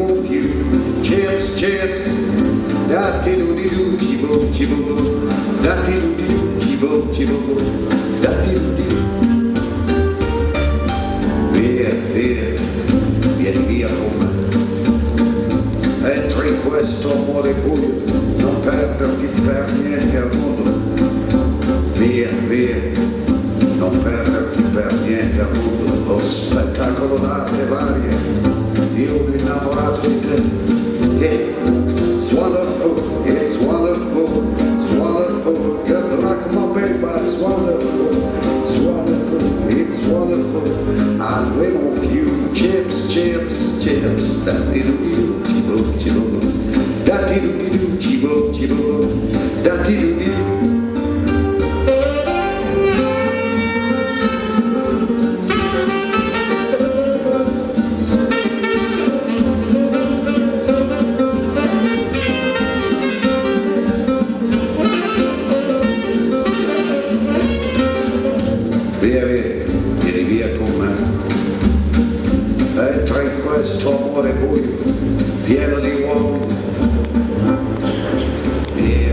with you. Chips, chips, da-di-do-di-do, chi-boom, chi-boom, da-di-do-di-do, chi-boom, chi-boom, da-di-do-di-do. Via, via, vieni via con me. Entra in questo amore buio, non perderti per niente al mondo. Via, via, non perderti per niente al mondo. Lo spettacolo d'arte varie, io mi innamorato di te.